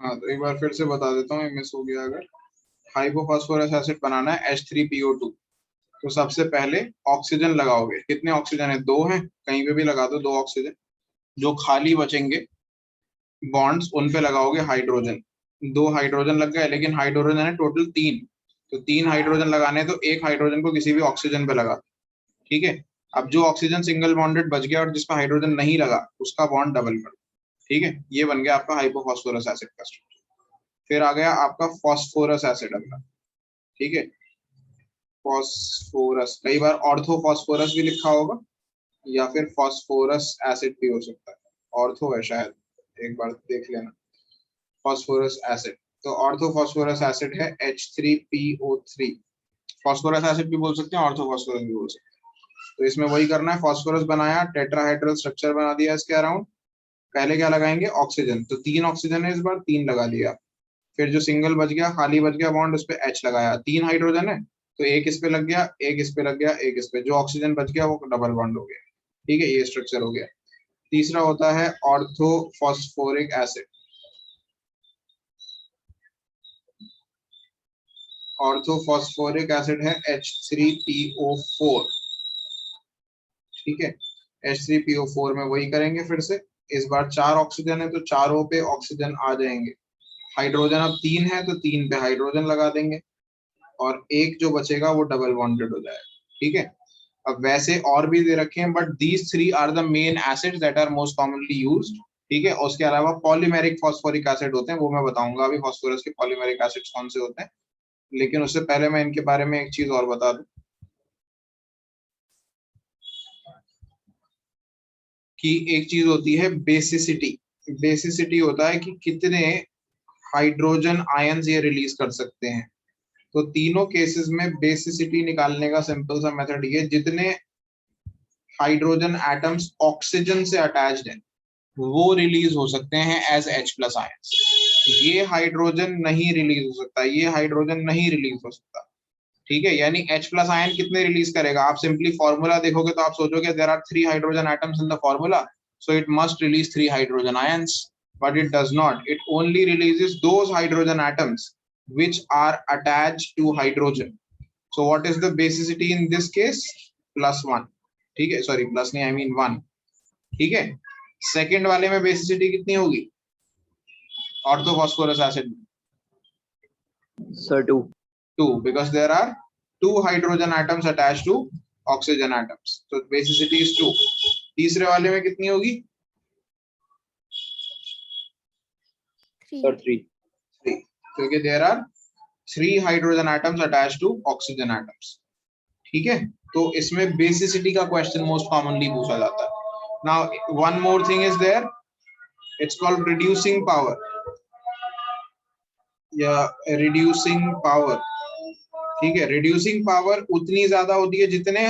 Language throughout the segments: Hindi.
हाँ तो एक बार फिर से बता देता हूँ, मिस हो गया अगर। हाइपोफॉस्फोरस एसिड बनाना है H3PO2, तो सबसे पहले ऑक्सीजन लगाओगे। कितने ऑक्सीजन है? दो हैं, कहीं पे भी लगा दो दो ऑक्सीजन। जो खाली बचेंगे बॉन्ड्स उन पे लगाओगे हाइड्रोजन। दो हाइड्रोजन लग गए, लेकिन हाइड्रोजन है टोटल तीन, तो तीन हाइड्रोजन लगाने, तो एक हाइड्रोजन को किसी भी ऑक्सीजन पे लगा। ठीक है। अब जो ऑक्सीजन सिंगल बॉन्डेड बच गया और जिसका हाइड्रोजन नहीं लगा, उसका बॉन्ड डबल कर। ठीक है, ये बन गया आपका हाइपोफॉस्फोरस एसिड का स्ट्रक्चर। फिर आ गया आपका फॉस्फोरस एसिड अगला। ठीक है, फॉस्फोरस, कई बार ऑर्थोफॉस्फोरस भी लिखा होगा या फिर फॉस्फोरस एसिड भी हो सकता है। ऑर्थो है शायद, एक बार देख लेना। फॉस्फोरस एसिड, तो ऑर्थोफॉस्फोरस एसिड है H3PO3। फॉस्फोरस एसिड भी बोल सकते हैं, ऑर्थोफॉस्फोरस भी बोल सकते हैं। तो इसमें वही करना है, फॉस्फोरस बनाया, टेट्राहाइड्रल स्ट्रक्चर बना दिया इसके अराउंड। पहले क्या लगाएंगे? ऑक्सीजन, तो तीन ऑक्सीजन है इस बार, तीन लगा दिया। फिर जो सिंगल बच गया, खाली बच गया बॉन्ड, उस पर H लगाया। तीन हाइड्रोजन है, तो एक इस पे लग गया, एक इस पे लग गया, एक इस पे, जो ऑक्सीजन बच गया वो डबल बॉन्ड हो गया। ठीक है, ये स्ट्रक्चर हो गया। तीसरा होता है ऑर्थोफॉस्फोरिक एसिड। ऑर्थोफॉस्फोरिक एसिड है H3PO4। ठीक है, H3PO4 में वही करेंगे फिर से। इस बार चार ऑक्सीजन है, तो चारों पे ऑक्सीजन आ जाएंगे। हाइड्रोजन अब तीन है, तो तीन पे हाइड्रोजन लगा देंगे, और एक जो बचेगा वो डबल बॉन्डेड हो जाएगा। ठीक है, अब वैसे और भी दे रखे हैं, but these three are the main acids that are most commonly used. ठीक है, उसके अलावा पॉलीमेरिक फॉस्फोरिक एसिड होते हैं, वो मैं बताऊंगा अभी फॉस्फोरस के पॉलीमेरिक एसिड्स कौन से होते हैं। लेकिन उससे पहले मैं इनके बारे में एक चीज और बता दूं, कि एक चीज होती है बेसिसिटी। बेसिसिटी होता है कि कितने हाइड्रोजन आयंस ये रिलीज कर सकते हैं। तो तीनों केसेस में बेसिसिटी निकालने का सिंपल सा मेथड ये, जितने हाइड्रोजन एटम्स ऑक्सीजन से अटैच्ड हैं वो रिलीज हो सकते हैं एज H+ आयंस। ये हाइड्रोजन नहीं रिलीज हो सकता, ये हाइड्रोजन नहीं रिलीज हो सकता। ठीक है, यानी H+ आयन कितने रिलीज करेगा? आप सिंपली फॉर्मूला देखोगे तो आप सोचोगे there are 3 hydrogen atoms in the formula, so it must release 3 hydrogen ions, but it does not. It only releases those hydrogen atoms which are attached to hydrogen. So what is the basicity in this case? +1. ठीक है, सॉरी प्लस नहीं, I mean 1। ठीक है, सेकेंड वाले में बेसिसिटी कितनी होगी ऑर्थोफॉस्फोरस एसिड में? Sir, 2. 2, because there are 2 hydrogen atoms attached to oxygen atoms, so basicity is 2। तीसरे वाले में कितनी होगी? Sir, 3. 3, क्योंकि there are 3 hydrogen atoms attached to oxygen atoms। ठीक है, तो इसमें बेसिसिटी का क्वेश्चन मोस्ट कॉमनली पूछा जाता है। Now one more thing is there, it's called reducing power या रिड्यूसिंग पावर। ठीक है, रिड्यूसिंग पावर उतनी ज्यादा होती है जितने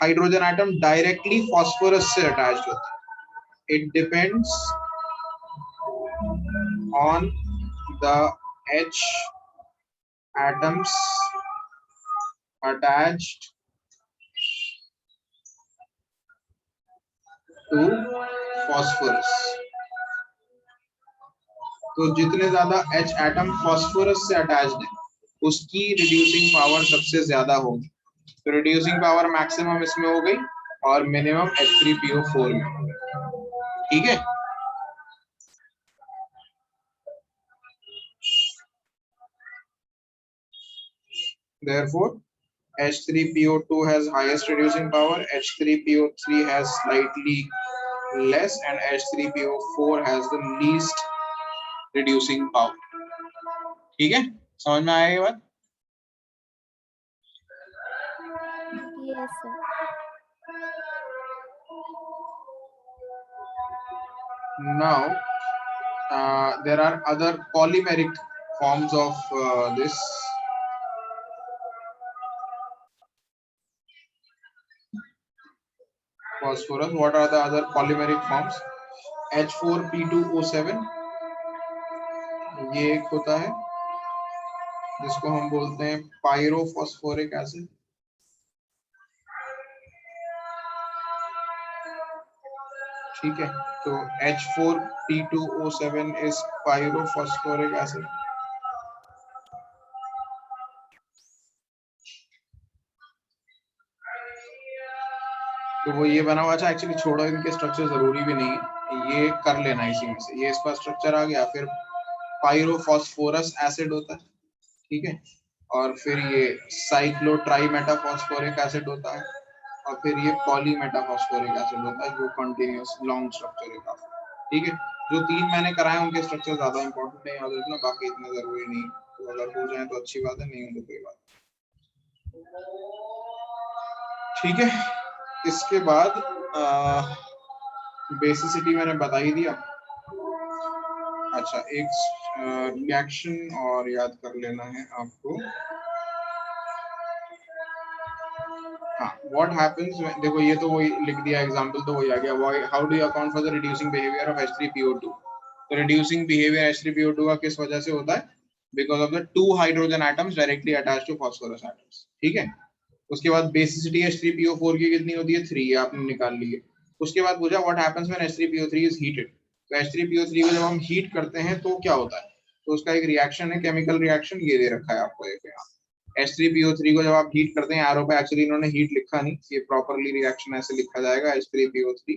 हाइड्रोजन एटम डायरेक्टली फॉस्फोरस से अटैच्ड होते हैं। It depends on the H atoms attached to phosphorus। तो जितने ज्यादा H एटम फॉस्फोरस से अटैच्ड है उसकी रिड्यूसिंग पावर सबसे ज्यादा होगी। तो रिड्यूसिंग पावर मैक्सिमम इसमें हो गई और मिनिमम H3PO4 में हो गई। ठीक है, therefore H3PO2 has highest reducing power, H3PO3 has slightly less, and H3PO4 has the least reducing power। ठीक है, समझ में आया ये बात? Yes, sir. Now there are other polymeric forms of this phosphorus। What are the other polymeric forms? H4P2O7 ये एक होता है जिसको हम बोलते हैं पायरोफॉस्फोरिक एसिड। ठीक है, तो H4P2O7 is pyrophosphoric acid. तो वो ये बना हुआ। अच्छा एक्चुअली छोड़ो, इनके स्ट्रक्चर जरूरी भी नहीं है, ये कर लेना इसी में से। ये इसका स्ट्रक्चर आ गया, फिर पायरोफॉस्फोरस एसिड होता है, ठीक है, और फिर ये साइक्लोट्राईमेटाफॉस्फोरिक एसिड होता है, और फिर ये पॉलीमेटाफॉस्फोरिक एसिड होता है, जो कंटिन्यूअस लॉन्ग स्ट्रक्चर है काफी, ठीक है। जो तीन मैंने कराए उनके स्ट्रक्चर ज्यादा इंपॉर्टेंट है, याद रखना, बाकी इतना जरूरी नहीं। तो अगर हो जाए तो अच्छी बात है, नहीं हो तो कोई बात, ठीक है। इसके बाद बेसिसिटी मैंने बता ही दिया। अच्छा, एक रिएक्शन और याद कर लेना है आपको। हाँ, व्हाट हैपेंस, देखो ये तो वही लिख दिया, एग्जांपल तो वही आ गया। How do you account for the reducing behaviour of H3PO2? तो रिड्यूसिंग बिहेवियर H3PO2 का किस वजह से होता है? Because of the 2 hydrogen atoms directly attached to phosphorus atoms, ठीक है। उसके बाद बेसिसिटी H3PO4 की कितनी होती है? 3, आपने निकाल ली है। उसके बाद पूछा what happens when H3PO3 is heated. तो H3PO3 को जब हम हीट करते हैं तो क्या होता है? तो उसका एक रिएक्शन है, केमिकल रिएक्शन, ये दे रखा है आपको एक यहाँ। H3PO3 को जब आप हीट करते हैं, एरो पे एक्चुअली इन्होंने हीट लिखा नहीं, ये प्रॉपर्ली रिएक्शन ऐसे लिखा जाएगा, H3PO3,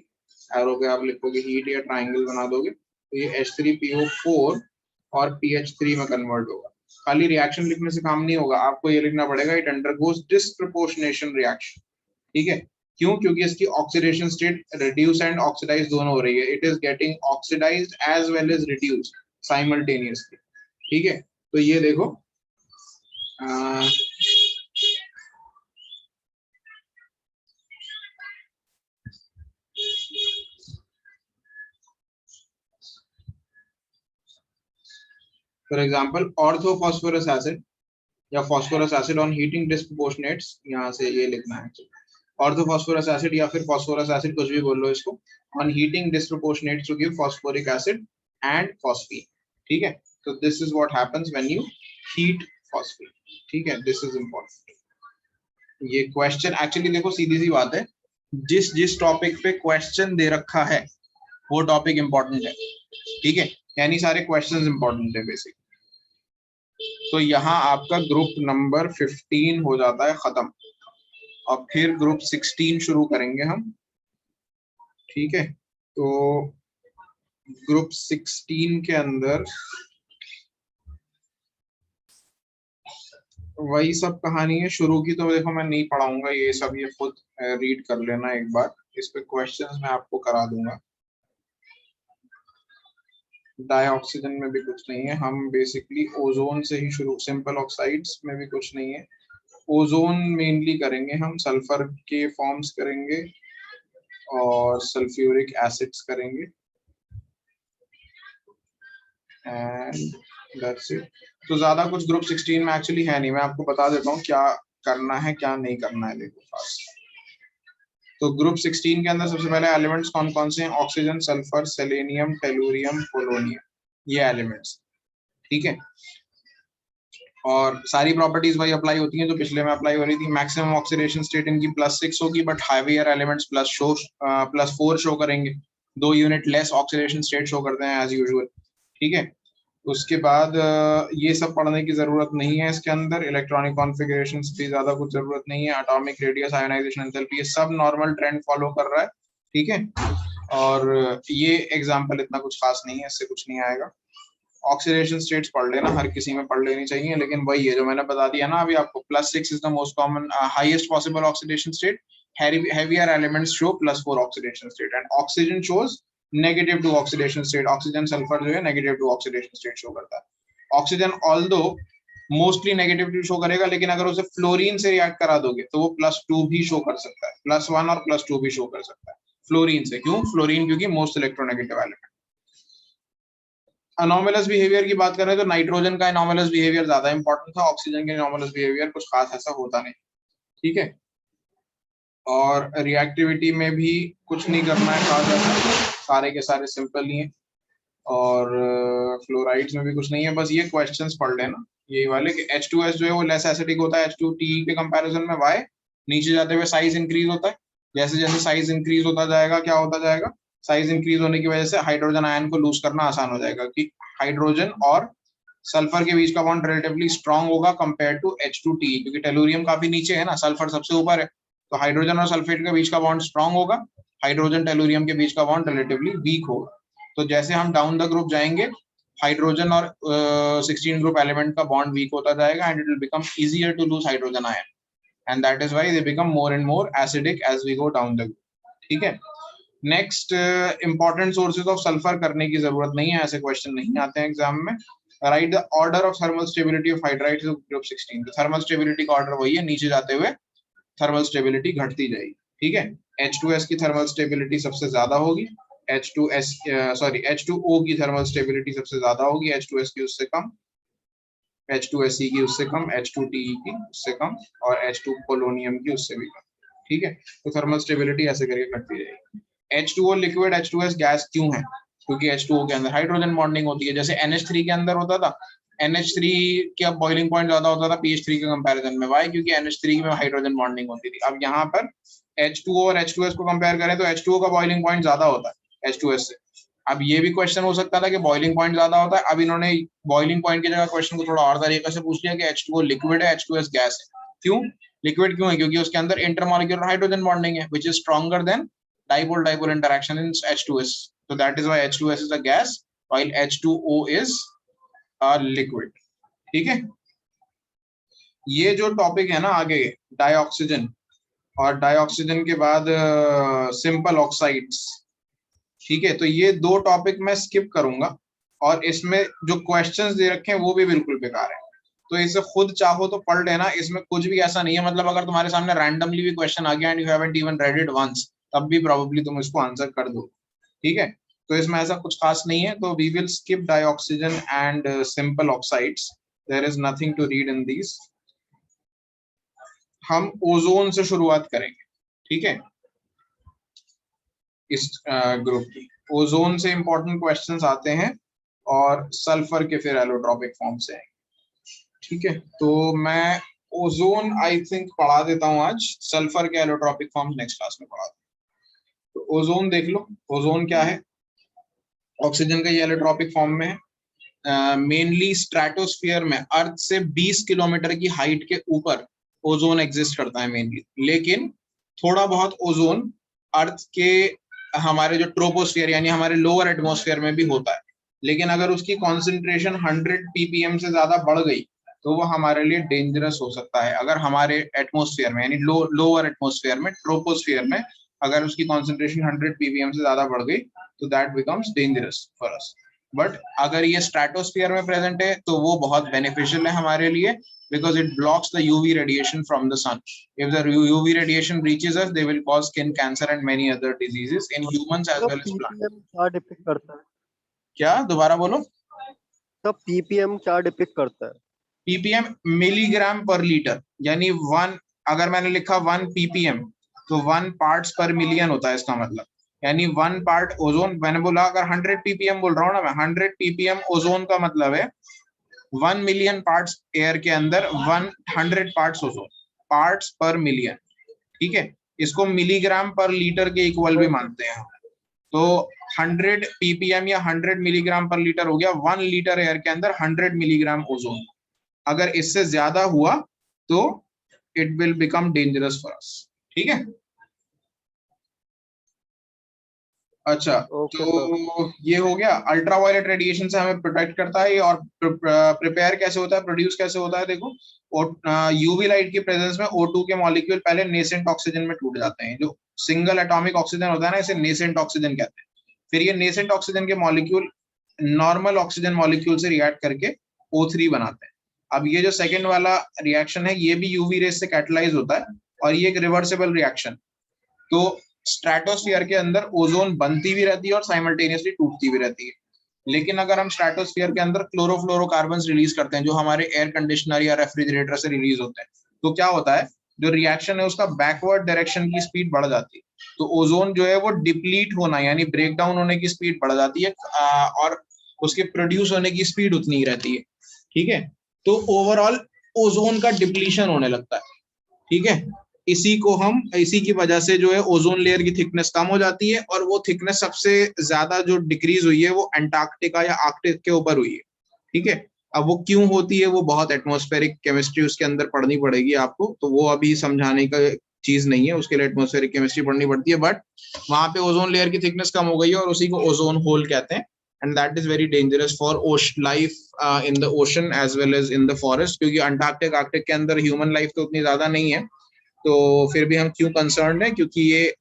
एरो पे आप लिखोगे हीट या ट्राइंगल बना दोगे, तो ये H3PO4 और PH3 में कन्वर्ट होगा। खाली रिएक्शन लिखने से काम नहीं होगा, आपको ये लिखना पड़ेगा इट अंडरगोज डिस्प्रपोर्शनेशन रिएक्शन, ठीक है। क्यों? क्योंकि इसकी oxidation state reduce and oxidise दोनों हो रही है, it is getting oxidised as well as reduced simultaneously, ठीक है। तो ये देखो, फॉर एग्जांपल ऑर्थोफॉस्फोरस एसिड या phosphorous acid on heating disproportionates, यहाँ से ये लिखना है ऑर्थोफॉस्फोरस एसिड या फिर फॉस्फोरस एसिड, कुछ भी बोल लो इसको, on heating disproportionates to give phosphoric acid and phosphine, ठीक है। तो this is what happens when you heat phosphine, ठीक है, दिस इज इंपॉर्टेंट। ये क्वेश्चन एक्चुअली देखो सीधी सी बात है, जिस जिस टॉपिक पे क्वेश्चन दे रखा है वो टॉपिक इंपॉर्टेंट है, ठीक है, यानी सारे क्वेश्चंस इंपॉर्टेंट है बेसिक। तो यहाँ आपका ग्रुप नंबर 15 हो जाता है खत्म, और फिर ग्रुप 16 शुरू करेंगे हम, ठीक है। तो ग्रुप 16 के अंदर वही सब कहानी है। शुरू की तो देखो मैं नहीं पढ़ाऊंगा ये सब, ये खुद रीड कर लेना एक बार, इस पे क्वेश्चंस मैं आपको करा दूंगा। डाइऑक्सीजन में भी कुछ नहीं है, हम बेसिकली ओजोन से ही शुरू, सिंपल ऑक्साइड्स में भी कुछ नहीं है, ओजोन मेनली करेंगे हम, सल्फर के फॉर्म्स करेंगे और सल्फ्यूरिक एसिड्स करेंगे, एंड दैट्स इट। तो ज्यादा कुछ ग्रुप 16 में एक्चुअली है नहीं, मैं आपको बता देता हूँ क्या करना है क्या नहीं करना है, देखो फास्ट। तो ग्रुप 16 के अंदर सबसे पहले एलिमेंट्स कौन कौन से हैं? Oxygen, sulphur, selenium, tellurium, polonium, ये एलिमेंट्स, ठीक है। और सारी प्रॉपर्टीज वही अप्लाई होती हैं जो पिछले में अप्लाई हो रही थी। मैक्सिमम ऑक्सीडेशन स्टेट इनकी +6 होगी, बट हाईवेयर एलिमेंट्स +4 शो करेंगे, 2 unit less oxidation state show करते हैं एज यूजुअल, ठीक है। उसके बाद ये सब पढ़ने की जरूरत नहीं है इसके अंदर, इलेक्ट्रॉनिक कॉन्फ़िगरेशन भी ज्यादा कुछ जरूरत नहीं है, एटॉमिक रेडियस, आयोनाइजेशन एंथैल्पी, ये सब नॉर्मल ट्रेंड फॉलो कर रहा है, ठीक है। और ये एग्जाम्पल इतना कुछ खास नहीं है, इससे कुछ नहीं आएगा। ऑक्सीडेशन स्टेट्स पढ़ लेना, हर किसी में पढ़ लेनी चाहिए, लेकिन वही है जो मैंने बता दिया ना अभी आपको, +6 is the most common highest possible oxidation state, heavier elements show +4 oxidation state and oxygen shows -2 oxidation state। Oxygen, sulphur जो है -2 oxidation state शो करता है। ऑक्सीजन ऑल्दो मोस्टली -2 शो करेगा, लेकिन अगर उसे फ्लोरीन से रिएक्ट करा दोगे तो वो +2 भी शो कर सकता है, +1 और +2 भी शो कर सकता है फ्लोरीन से। क्यों फ्लोरीन? क्योंकि most electronegative element. Anomalous behaviour की बात करें तो नाइट्रोजन का अनोमलस बिहेवियर ज्यादा इंपॉर्टेंट था, ऑक्सीजन के अनोमलस बिहेवियर कुछ खास ऐसा होता नहीं, ठीक है। और रिएक्टिविटी में भी कुछ नहीं करना है खास ऐसा, सारे के सारे सिंपल ही हैं। और फ्लोराइड्स में भी कुछ नहीं है, बस ये क्वेश्चंस पढ़ लेना यही वाले कि H2S जो है वो लेस एसिडिक होता है H2T के कंपैरिजन में। वाई? नीचे जाते हुए साइज इंक्रीज होता है, जैसे जैसे साइज इंक्रीज होता जाएगा क्या होता जाएगा? साइज इंक्रीज होने की वजह से हाइड्रोजन आयन को लूज करना आसान हो जाएगा कि हाइड्रोजन और सल्फर के बीच का बॉन्ड रिलेटिवली स्ट्रांग होगा कंपेयर टू H2Te, क्योंकि टेलुरियम काफी नीचे है ना, सल्फर सबसे ऊपर है, तो हाइड्रोजन और सल्फेट के बीच का बॉन्ड स्ट्रांग होगा, हाइड्रोजन टेलुरियम के बीच का बॉन्ड रिलेटिवली वीक होगा। तो जैसे हम डाउन द ग्रुप जाएंगे हाइड्रोजन और 16 ग्रुप एलिमेंट का बॉन्ड वीक होता जाएगा and it will become easier to lose hydrogen ion and that is why they become more and more acidic as we go down the group. ठीक है, next important sources of sulphur करने की जरूरत नहीं है, ऐसे क्वेश्चन नहीं आते हैं एग्जाम में। Right the order of thermal stability of hydrides of group 16। Thermal stability का ऑर्डर वही है, नीचे जाते हुए थर्मल स्टेबिलिटी घटती जाएगी। ठीक है, H2S की थर्मल स्टेबिलिटी सबसे ज्यादा होगी, H2O की थर्मल स्टेबिलिटी सबसे ज्यादा होगी, H2S की उससे कम, H2Se की उससे कम, H2Te की उससे कम और H2 पोलोनियम की उससे भी कम। ठीक है, तो थर्मल स्टेबिलिटी ऐसे करके घटती जाएगी। H2O लिक्विड, H2S गैस क्यों है? क्योंकि H2O के अंदर हाइड्रोजन बॉन्डिंग होती है, जैसे NH3 के अंदर होता था। NH3 का बॉइलिंग पॉइंट ज्यादा होता था PH3 के कंपैरिजन में। वाई? क्योंकि NH3 में हाइड्रोजन बॉन्डिंग होती थी। अब यहाँ पर H2O और H2S को कंपेयर करें तो H2O का बॉइलिंग पॉइंट ज्यादा होता है H2S से। अब ये भी क्वेश्चन हो सकता था कि बॉइलिंग पॉइंट ज्यादा होता है, अब इन्होंने बॉइलिंग पॉइंट की जगह क्वेश्चन को थोड़ा और तरीके से पूछ लिया कि H2O लिक्विड है, H2S गैस है। क्यों लिक्विड क्यों है? क्योंकि उसके अंदर इंटरमॉलिक्यूलर हाइड्रोजन बॉन्डिंग है which is stronger than dipole-dipole interaction in H2S. So that is why H2S is a gas while H2O is a liquid. ठीक है, ये जो टॉपिक है ना आगे डाइऑक्सीजन और डाइऑक्सीजन के बाद सिंपल ऑक्साइड्स। ठीक है, तो ये दो टॉपिक मैं स्किप करूंगा और इसमें जो क्वेश्चंस दे रखे हैं वो भी बिल्कुल बेकार है, तो इसे खुद चाहो तो पढ़ लेना। इसमें कुछ भी ऐसा नहीं है, मतलब अगर तुम्हारे सामने रैंडमली भी क्वेश्चन आ गया and you haven't even read it once, तब भी प्रोबेबली तुम इसको आंसर कर दो। ठीक है, तो इसमें ऐसा कुछ खास नहीं है, तो we will skip dioxygen and simple oxides, there is nothing to read in these. हम ओजोन से शुरुआत करेंगे। ठीक है, इस ग्रुप की ओजोन से इंपॉर्टेंट क्वेश्चंस आते हैं और सल्फर के फिर एलोट्रॉपिक फॉर्म से आएंगे। ठीक है, तो मैं ओजोन आई थिंक पढ़ा देता हूं आज, सल्फर के एलोट्रॉपिक फॉर्म नेक्स्ट क्लास में पढ़ा दूंगा। तो ओजोन देख लो, ओजोन क्या है? ऑक्सीजन का ये एलोट्रॉपिक फॉर्म में है। मेनली स्ट्रेटोस्फीयर में अर्थ से 20 किलोमीटर की हाइट के ऊपर ओजोन एग्जिस्ट करता है मेनली, लेकिन थोड़ा बहुत ओजोन अर्थ के हमारे जो ट्रोपोस्फीयर यानी हमारे लोअर एटमॉस्फेयर में भी होता है, लेकिन अगर उसकी कॉन्सेंट्रेशन 100 ppm से ज्यादा बढ़ गई तो वो हमारे लिए डेंजरस हो सकता है। अगर हमारे एटमॉस्फेयर में यानी लोअर एटमॉस्फेयर में ट्रोपोस्फीयर में अगर उसकी कॉन्सेंट्रेशन 100 ppm से ज्यादा बढ़ गई तो that becomes dangerous for us. But अगर ये स्ट्रेटोस्फीयर में प्रेजेंट है तो वो बहुत बेनिफिशियल है हमारे लिए, because it blocks the UV radiation from the sun. If the UV radiation reaches us, they will cause skin cancer and many other diseases in humans as well as plants. ppm क्या डिपिक्ट करता है? क्या? दोबारा बोलो। तो ppm क्या डिपिक्ट करता है? ppm मिलीग्राम पर लीटर, यानी 1, अगर मैंने लिखा 1 ppm तो 1 पार्ट्स पर मिलियन होता है इसका मतलब, यानी 1 पार्ट ओजोन। मैंने बोला अगर 100 ppm बोल रहा हूँ ना मैं, 100 ppm ओजोन का मतलब है 1 मिलियन पार्ट्स एयर के अंदर 100 पार्ट्स ओजोन, पार्ट्स पर मिलियन। ठीक है, इसको मिलीग्राम पर लीटर के इक्वल भी मानते हैं। तो 100 ppm या 100 मिलीग्राम पर लीटर हो गया 1 लीटर एयर के अंदर 100 मिलीग्राम ओजोन। अगर इससे ज्यादा हुआ तो it will become dangerous for us. ठीक है, अच्छा तो ये हो गया। अल्ट्रावायलेट रेडिएशन से हमें प्रोटेक्ट करता है और प्रिपेयर कैसे होता है, प्रोड्यूस कैसे होता है? देखो, यूवी लाइट की प्रेजेंस में O2 के मॉलिक्यूल पहले नेसेंट ऑक्सीजन में टूट जाते हैं। जो सिंगल एटॉमिक ऑक्सीजन होता है ना, इसे नेसेंट ऑक्सीजन कहते हैं। फिर ये नेसेंट ऑक्सीजन के मॉलिक्यूल नॉर्मल ऑक्सीजन मॉलिक्यूल से रिएक्ट करके O3 बनाते हैं। अब ये जो सेकेंड वाला रिएक्शन है ये भी यूवी रेस से कैटलाइज होता है और ये एक रिवर्सिबल रिएक्शन। तो स्ट्रेटोस्फीयर के अंदर ओजोन बनती भी रहती है और साइमल्टेनियसली टूटती भी रहती है। लेकिन अगर हम स्ट्रेटोस्फीयर के अंदर क्लोरोफ्लोरोकार्बन्स रिलीज करते हैं जो हमारे एयर कंडीशनर या रेफ्रिजरेटर से रिलीज होते हैं, तो क्या होता है, जो रिएक्शन है उसका बैकवर्ड डायरेक्शन की स्पीड बढ़ जाती है। तो ओजोन जो है वो डिप्लीट होना यानी ब्रेक डाउन होने की स्पीड बढ़ जाती है और उसके प्रोड्यूस होने की स्पीड उतनी ही रहती है। ठीक है, तो ओवरऑल ओजोन का डिप्लीशन होने लगता है। ठीक है, इसी की वजह से जो है ओजोन लेयर की थिकनेस कम हो जाती है, और वो थिकनेस सबसे ज्यादा जो डिक्रीज हुई है वो अंटार्कटिका या आर्कटिक के ऊपर हुई है। ठीक है, अब वो क्यों होती है वो बहुत एटमॉस्फेरिक केमिस्ट्री उसके अंदर पढ़नी पड़ेगी आपको, तो वो अभी समझाने का चीज नहीं है, उसके लिए एटमॉस्फेरिक केमिस्ट्री पढ़नी पड़ती है। बट वहां पे ओजोन लेयर की थिकनेस कम हो गई है और उसी को ओजोन होल कहते हैं, and that is very dangerous for life in the ocean as well as in the forest, क्योंकि अंटार्कटिक आर्कटिक के अंदर ह्यूमन लाइफ तो उतनी ज्यादा नहीं है, तो फिर भी हम क्यों कंसर्न है, क्योंकि ये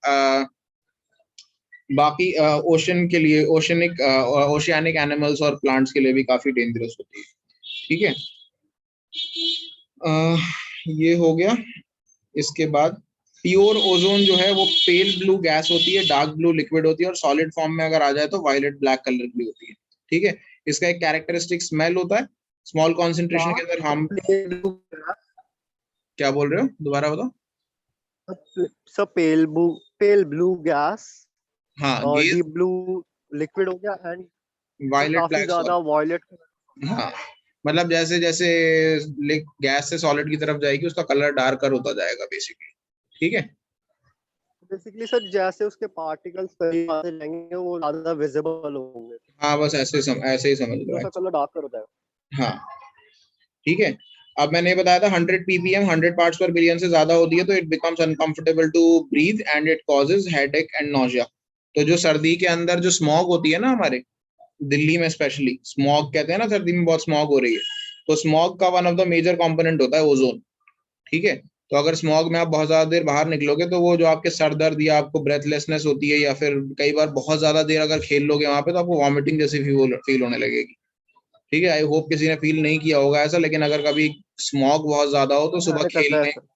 बाकी ओशन के लिए, ओशियानिक एनिमल्स और प्लांट्स के लिए भी काफी डेंजरस होती है। ठीक है, ये हो गया। इसके बाद प्योर ओजोन जो है वो पेल ब्लू गैस होती है, डार्क ब्लू लिक्विड होती है, और सॉलिड फॉर्म में अगर आ जाए तो वायलेट ब्लैक कलर की होती है। ठीक है, इसका एक कैरेक्टरिस्टिक स्मेल होता है, स्मॉल कॉन्सेंट्रेशन के अंदर हम, क्या बोल रहे हो, दोबारा बताओ। सब पेल ब्लू गैस हाँ, और गेज डीप ब्लू लिक्विड हो गया, एंड वायलेट काफी ब्लैक ज्यादा सॉलिड। वॉयलेट। हाँ, मतलब जैसे जैसे गैस से सॉलिड की तरफ जाएगी उसका कलर डार्कर होता जाएगा बेसिकली। ठीक है, बेसिकली सर जैसे उसके पार्टिकल्स करीब आते जाएंगे वो ज्यादा विजिबल होंगे, हाँ बस ऐसे ही समझ लो उसका कलर डार्कर हो जाएगा। हाँ, ठीक है। अब मैंने बताया था 100 ppm 100 पार्ट्स पर बिलियन से ज्यादा होती है तो it becomes uncomfortable to breathe and it causes headache and nausea. तो जो सर्दी के अंदर जो स्मॉग होती है ना, हमारे दिल्ली में स्पेशली स्मॉग कहते हैं ना, सर्दी में बहुत स्मॉग हो रही है, तो स्मॉग का one of the major component होता है ओजोन। ठीक है, तो अगर स्मॉग में आप बहुत ज्यादा देर बाहर निकलोगे तो वो जो आपके सर दर्द या आपको ब्रेथलेसनेस होती है, या फिर कई बार बहुत ज्यादा देर अगर खेल लोगे वहां पे तो आपको वॉमिटिंग जैसी फील होने लगेगी। ठीक है, आई होप किसी ने फील नहीं किया होगा ऐसा, लेकिन अगर कभी स्मॉग बहुत ज्यादा हो तो सुबह मैंने करा है खेलने, सर।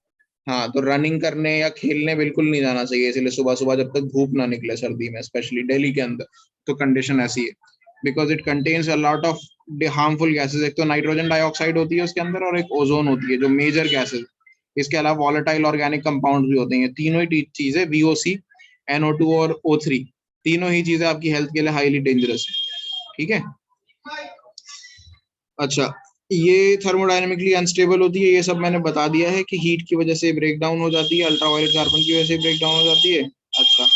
हाँ तो रनिंग करने या खेलने बिल्कुल नहीं जाना चाहिए, इसलिए सुबह सुबह जब तक धूप ना निकले सर्दी में, स्पेशली दिल्ली के अंदर तो कंडीशन ऐसी है, because it contains a lot of harmful gases. एक तो नाइट्रोजन डाइऑक्साइड होती है उसके अंदर, और एक ओजोन होती है, जो मेजर गैसेज। इसके अलावा वॉलेटाइल ऑर्गेनिक कंपाउंड भी होते हैं, तीनों ही चीजें VOC, NO2 और O3, तीनों ही चीजें आपकी हेल्थ के लिए हाईली डेंजरस है। ठीक है, अच्छा, ये थर्मोडायनेमिकली अनस्टेबल होती है, ये सब मैंने बता दिया है कि हीट की वजह से ब्रेक डाउन हो जाती है, अल्ट्रावायलेट कार्बन की वजह से ब्रेक डाउन हो जाती है। अच्छा,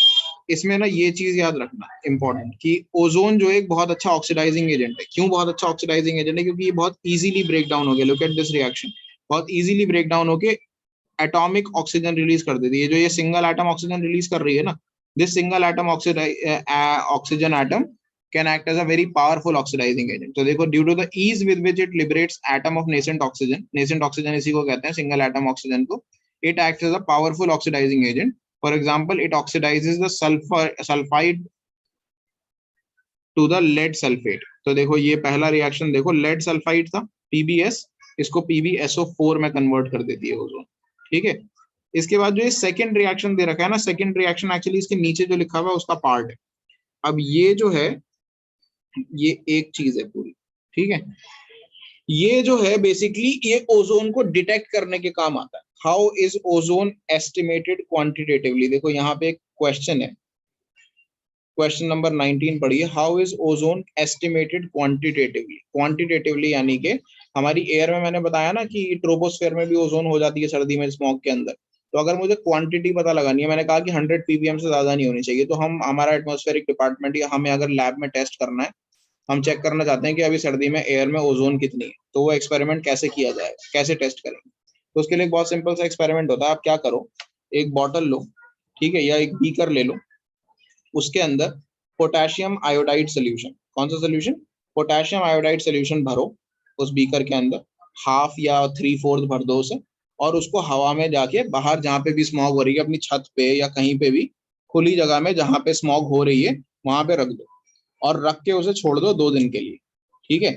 इसमें ना ये चीज याद रखना इंपॉर्टेंट कि ओजोन जो एक बहुत अच्छा ऑक्सीडाइजिंग एजेंट है। क्यों बहुत अच्छा ऑक्सीडाइजिंग एजेंट है? क्योंकि ये बहुत इजीली ब्रेक डाउन हो गया, लुक एट दिस रिएक्शन, बहुत इजीली ब्रेक डाउन होके एटॉमिक ऑक्सीजन रिलीज कर देती है। जो ये सिंगल एटम ऑक्सीजन रिलीज कर रही है ना, this single atom oxygen atom can act as a very powerful oxidizing agent. तो देखो, due to the ease with which it liberates atom of nascent oxygen इसी को कहते हैं single atom oxygen को, it acts as a powerful oxidizing agent. For example, it oxidizes the sulfide to the lead sulfate. तो देखो ये पहला रिएक्शन, देखो lead sulfide था PbS, इसको PbSO4 में कन्वर्ट कर देती है ओजोन। ठीक है, इसके बाद जो ये सेकंड रिएक्शन दे रखा है ना, सेकंड रिएक्शन एक्चुअली इसके नीचे जो लिखा हुआ है उसका पार्ट है। अब ये जो है ये एक चीज है पूरी। ठीक है, ये जो है बेसिकली ये ओजोन को डिटेक्ट करने के काम आता है। How is ozone estimated quantitatively? देखो यहाँ पे एक क्वेश्चन है, क्वेश्चन नंबर 19 पढ़िए। How is ozone estimated quantitatively? Quantitatively यानी कि हमारी एयर में, मैंने बताया ना कि ट्रोपोस्फेयर में भी ओजोन हो जाती है सर्दी में स्मॉग के अंदर, तो अगर मुझे क्वांटिटी पता लगानी है, मैंने कहा कि 100 ppm से ज्यादा नहीं होनी चाहिए, तो हम, हमारा एटमॉस्फेरिक डिपार्टमेंट या हमें अगर लैब में टेस्ट करना है, हम चेक करना चाहते हैं कि अभी सर्दी में एयर में ओजोन कितनी है, तो वो एक्सपेरिमेंट कैसे किया जाएगा, कैसे टेस्ट करेंगे? तो उसके लिए एक बहुत सिंपल सा एक्सपेरिमेंट होता है। आप क्या करो, एक बॉटल लो, ठीक है, या एक बीकर ले लो, उसके अंदर पोटेशियम आयोडाइड सोल्यूशन, कौन सा सोल्यूशन? पोटेशियम आयोडाइड सोल्यूशन भरो उस बीकर के अंदर, हाफ या 3/4 भर दो उसे, और उसको हवा में जाके बाहर जहाँ पे भी स्मॉग हो रही है, अपनी छत पे या कहीं पे भी खुली जगह में जहाँ पे स्मॉग हो रही है वहां पे रख दो, और रख के उसे छोड़ दो 2 दिन के लिए। ठीक है,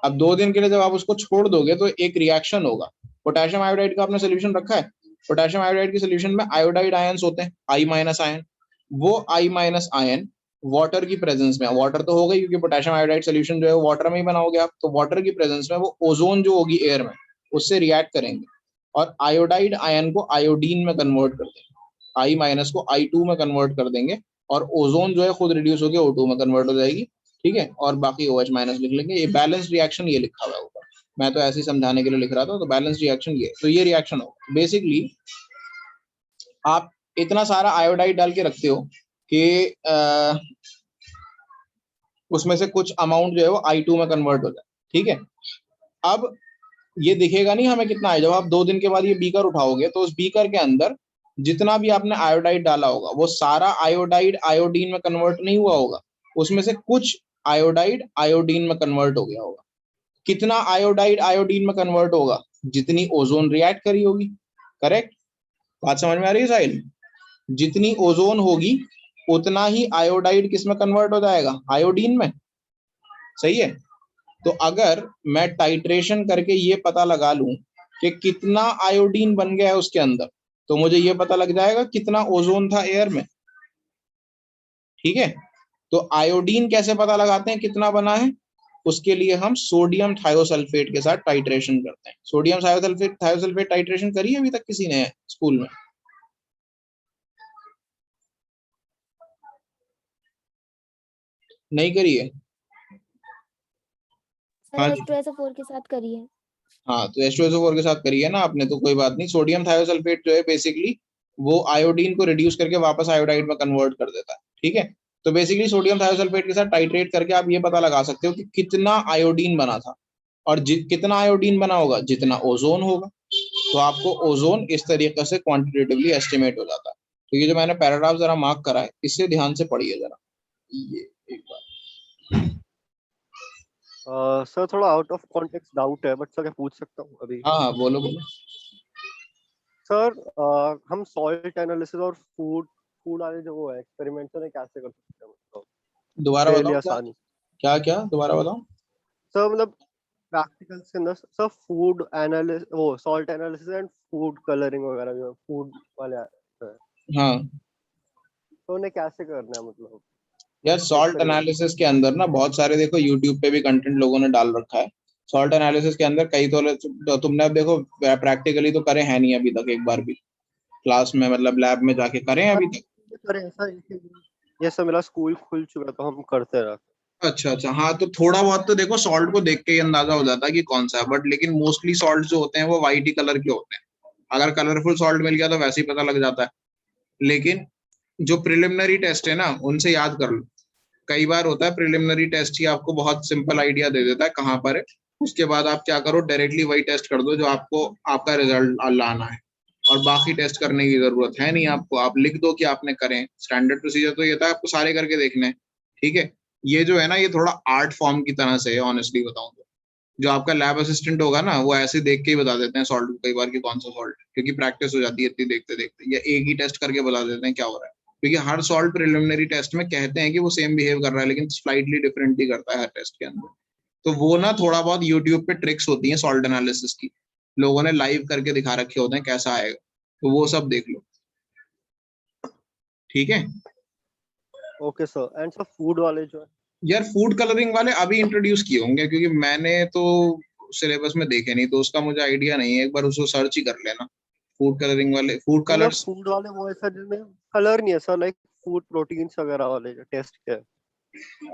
अब 2 दिन के लिए जब आप उसको छोड़ दोगे तो एक रिएक्शन होगा। पोटेशियम आयोडाइड का आपने सोल्यूशन रखा है, पोटेशियम आयोडाइड के सोल्यूशन में आयोडाइड आयंस होते हैं, I- आयन, वो I- आयन वाटर की प्रेजेंस में, वाटर तो हो गई क्योंकि पोटेशियम आयोडाइड सोल्यूशन जो है वाटर में ही बनाओगे आप, तो वाटर की प्रेजेंस में वो ओजोन जो होगी एयर में उससे रिएक्ट करेंगे और आयोडाइड आयन को आयोडीन में कन्वर्ट कर देंगे, I- को I2 में कन्वर्ट कर देंगे, और ओजोन जो है खुद रिड्यूस होकर O2 में कन्वर्ट हो जाएगी। ठीक है, और बाकी OH- लिख लेंगे। ये बैलेंस रिएक्शन ये लिखा हुआ है ऊपर, मैं तो ऐसे ही समझाने के लिए लिख रहा था, तो बैलेंस रिएक्शन ये, तो ये रिएक्शन होगा बेसिकली। आप इतना सारा आयोडाइड डाल के रखते हो कि उसमें से कुछ अमाउंट जो है वो I2 में कन्वर्ट हो जाए, ठीक है। अब ये दिखेगा नहीं हमें कितना है, जब आप 2 दिन के बाद ये बीकर उठाओगे तो उस बीकर के अंदर जितना भी आपने आयोडाइड डाला होगा वो सारा आयोडाइड आयोडीन में कन्वर्ट नहीं हुआ होगा, उसमें से कुछ आयोडाइड आयोडीन में कन्वर्ट हो गया होगा। कितना आयोडाइड आयोडीन में कन्वर्ट होगा? जितनी ओजोन रिएक्ट करी होगी, करेक्ट? बात समझ में आ रही है साहिल? जितनी ओजोन होगी उतना ही आयोडाइड किस में कन्वर्ट हो जाएगा? आयोडीन में, सही है। तो अगर मैं टाइट्रेशन करके ये पता लगा लूं कि कितना आयोडीन बन गया है उसके अंदर, तो मुझे ये पता लग जाएगा कितना ओजोन था एयर में, ठीक है। तो आयोडीन कैसे पता लगाते हैं कितना बना है? उसके लिए हम सोडियम थायोसल्फेट के साथ टाइट्रेशन करते हैं। सोडियम थायोसल्फेट टाइट्रेशन करी है अभी तक किसी ने स्कूल में? नहीं करी है? हाँ सर जी, H2SO4 के साथ करिए। हाँ, तो H2SO4 के साथ करी है ना आपने, तो कोई बात नहीं। सोडियम थायोसल्फेट जो है बेसिकली वो आयोडीन को रिड्यूस करके वापस आयोडाइड में कन्वर्ट कर देता है, ठीक है। तो बेसिकली सोडियम थायोसल्फेट के साथ टाइट्रेट करके आप ये पता लगा सकते हो कि कितना आयोडीन बना था, और कितना आयोडीन बना होगा जितना ओजोन होगा। तो आपको ओजोन इस तरीके से क्वांटिटेटिवली एस्टिमेट हो जाता है। तो ये जो मैंने पैराग्राफ जरा मार्क करा है, इससे ध्यान से पढ़िए जरा ये एक बार। सर थोड़ा आउट ऑफ कॉन्टेक्स्ट डाउट है, बट सर क्या पूछ सकता हूँ अभी? हाँ हाँ, बोलो बोलो। सर हम सॉइल्ट एनालिसिस और फूड फूड वाले जो वो है एक्सपेरिमेंट्स है कैसे कर सकते हैं, मतलब दोबारा इसके लिए बताओ, क्या आसानी? क्या क्या दोबारा बताओ। सर मतलब प्रैक्टिकल्स के अंदर सर फूड एनालिसिस, वो salt analysis and food colouring वगैरह जो फूड वाले आते हैं, हाँ तो उन्हें कैसे करना है, मतलब यार, सॉल्ट एक्सपेरिमेंट? एनालिसिस के अंदर ना बहुत सारे, देखो यूट्यूब पे भी कंटेंट लोगों ने डाल रखा है। सॉल्ट एनालिसिस के अंदर कई तो तुमने अब देखो प्रैक्टिकली तो करे हैं नहीं अभी तक एक बार भी क्लास में, मतलब लैब में जाके करे हैं अभी तक? अरे सर ये सब मेरा स्कूल खुल चुका तो हम करते रहे। अच्छा अच्छा, हाँ, तो थोड़ा बहुत तो देखो सॉल्ट को देख के ही अंदाजा हो जाता है कि कौन सा है, बट लेकिन मोस्टली सॉल्ट जो होते हैं वो वाइट ही कलर के होते हैं। अगर कलरफुल सॉल्ट मिल गया तो वैसे ही पता लग जाता है। लेकिन जो प्रिलिमिनरी टेस्ट है ना, उनसे याद कर लो। कई बार होता है प्रिलिमिनरी टेस्ट ही आपको बहुत सिंपल आइडिया दे देता है कहाँ पर है। उसके बाद आप क्या करो, डायरेक्टली वही टेस्ट कर दो जो आपको आपका रिजल्ट लाना है, और बाकी टेस्ट करने की जरूरत है नहीं आपको। आप लिख दो कि आपने करें। स्टैंडर्ड प्रोसीजर तो ये था, आपको सारे करके देखने हैं, ठीक है। ये जो है ना, ये थोड़ा आर्ट फॉर्म की तरह से है, ऑनेस्टली बताऊं तो। जो आपका लैब असिस्टेंट होगा ना, वो ऐसे देख के ही बता देते हैं सॉल्ट कई बार कि कौन सा सॉल्ट, क्योंकि प्रैक्टिस हो जाती है इतनी देखते देखते, या एक ही टेस्ट करके बता देते हैं क्या हो रहा है। क्योंकि हर सॉल्ट प्रिलिमिनरी टेस्ट में कहते हैं कि वो सेम बिहेव कर रहा है, लेकिन स्लाइटली डिफरेंटली करता है हर टेस्ट के अंदर। तो वो ना थोड़ा बहुत यूट्यूब पे ट्रिक्स होती हैं सॉल्ट एनालिसिस की, लोगों ने लाइव करके दिखा रखे होते हैं कैसा आएगा, तो वो सब देख लो, ठीक है। Okay sir, and sir food वाले जो है? यार फूड कलरिंग वाले अभी इंट्रोड्यूस किए होंगे, क्योंकि मैंने तो सिलेबस में देखे नहीं, तो उसका मुझे आइडिया नहीं है। एक बार उसको सर्च ही कर लेना, फूड कलरिंग वाले, फूड मतलब कलर्स। फूड वाले वो है सर जिसमें कलर नहीं है सर, लाइक फूड प्रोटीन्स वगैरह वाले जो टेस्ट के हैं।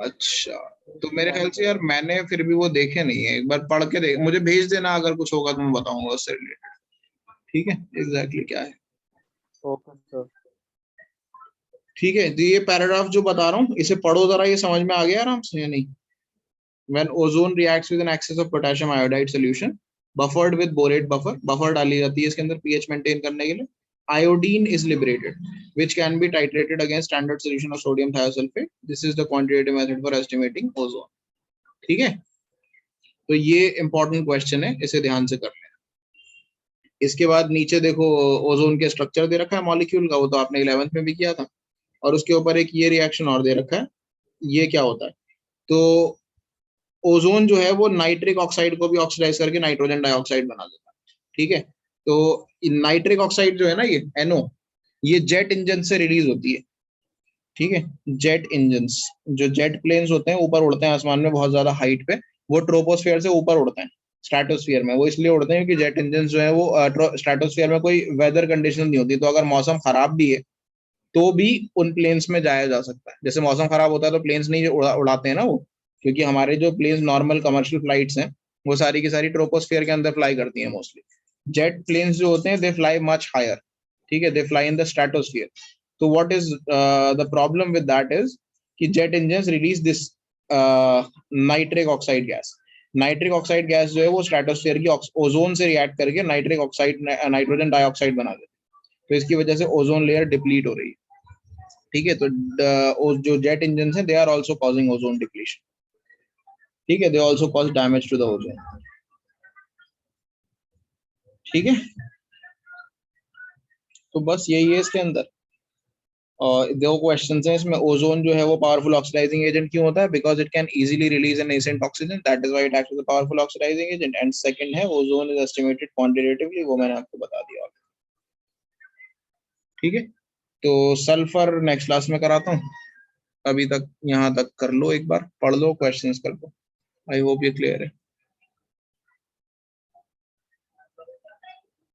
अच्छा, तो मेरे ख्याल से यार मैंने फिर भी वो देखे नहीं है, एक बार पढ़ के देख, मुझे भेज देना अगर कुछ होगा तो मैं बताऊंगा उससे रिलेटेड, ठीक है, एग्जैक्टली क्या है। Okay sir. ठीक है, तो ये पैराग्राफ जो बता रहा हूँ इसे पढ़ो जरा, ये समझ में आ गया आराम से या नहीं? When ozone reacts with an excess of potassium iodide solution buffered with borate buffer डाली जाती है इसके अंदर pH maintain करने के लिए, iodine is liberated which can be titrated against standard solution of sodium thiosulfate. This is the quantitative method for estimating ozone. ठीक है, तो ये इंपॉर्टेंट क्वेश्चन है, इसे ध्यान से कर लें। इसके बाद नीचे देखो ओजोन के स्ट्रक्चर दे रखा है मॉलिक्यूल का, वो तो आपने 11th में भी किया था, और उसके ऊपर एक ये रिएक्शन और दे रखा है। ये क्या होता है, तो ओजोन जो है वो नाइट्रिक ऑक्साइड को भी ऑक्सीडाइज करके नाइट्रोजन डाइऑक्साइड बना देता है, ठीक है। तो नाइट्रिक ऑक्साइड जो है ना, ये NO, ये जेट इंजन से रिलीज होती है, ठीक है। जेट इंजन, जो जेट प्लेन्स होते हैं ऊपर उड़ते हैं आसमान में बहुत ज्यादा हाइट पे, वो ट्रोपोस्फेयर से ऊपर उड़ते हैं स्ट्रेटोस्फियर में। वो इसलिए उड़ते हैं क्योंकि जेट इंजन जो है वो स्ट्रेटोस्फियर में कोई वेदर कंडीशन नहीं होती, तो अगर मौसम खराब भी है तो भी उन प्लेन्स में जाया जा सकता है। जैसे मौसम खराब होता है तो प्लेन्स नहीं उड़ाते हैं ना वो, क्योंकि हमारे जो प्लेन्स नॉर्मल कमर्शियल फ्लाइट्स हैं वो सारी की सारी ट्रोपोस्फियर के अंदर फ्लाई करती हैं मोस्टली। जेट प्लेन्स जो होते हैं दे फ्लाई मच हायर, ठीक है, they fly in the stratosphere. तो what is the problem with that is कि jet engines release this nitric oxide gas. Nitric oxide gas जो है वो स्ट्रेटोस्फियर की ओजोन से रिएक्ट करके नाइट्रिक ऑक्साइड नाइट्रोजन डाइऑक्साइड बना देती है। तो इसकी वजह से ओजोन लेयर डिप्लीट हो रही है। ठीक है, तो जो जेट इंजन है they are also causing ozone depletion. ठीक है, they also cause damage to the ozone. ठीक है, तो बस यही है इसके अंदर। और दो क्वेश्चन हैं इसमें। ओजोन जो है वो पावरफुल ऑक्सीडाइजिंग एजेंट क्यों होता है? Because it can easily release an nascent oxygen, that is why it acts as a powerful oxidising agent. And second है ओजोन इज एस्टिमेटेड क्वांटिटेटिवली, वो मैंने आपको बता दिया। ठीक है, तो सल्फर नेक्स्ट क्लास में कराता हूँ। अभी तक यहाँ तक कर लो, एक बार पढ़ लो, क्वेश्चंस कर लो। आई होप ये क्लियर है।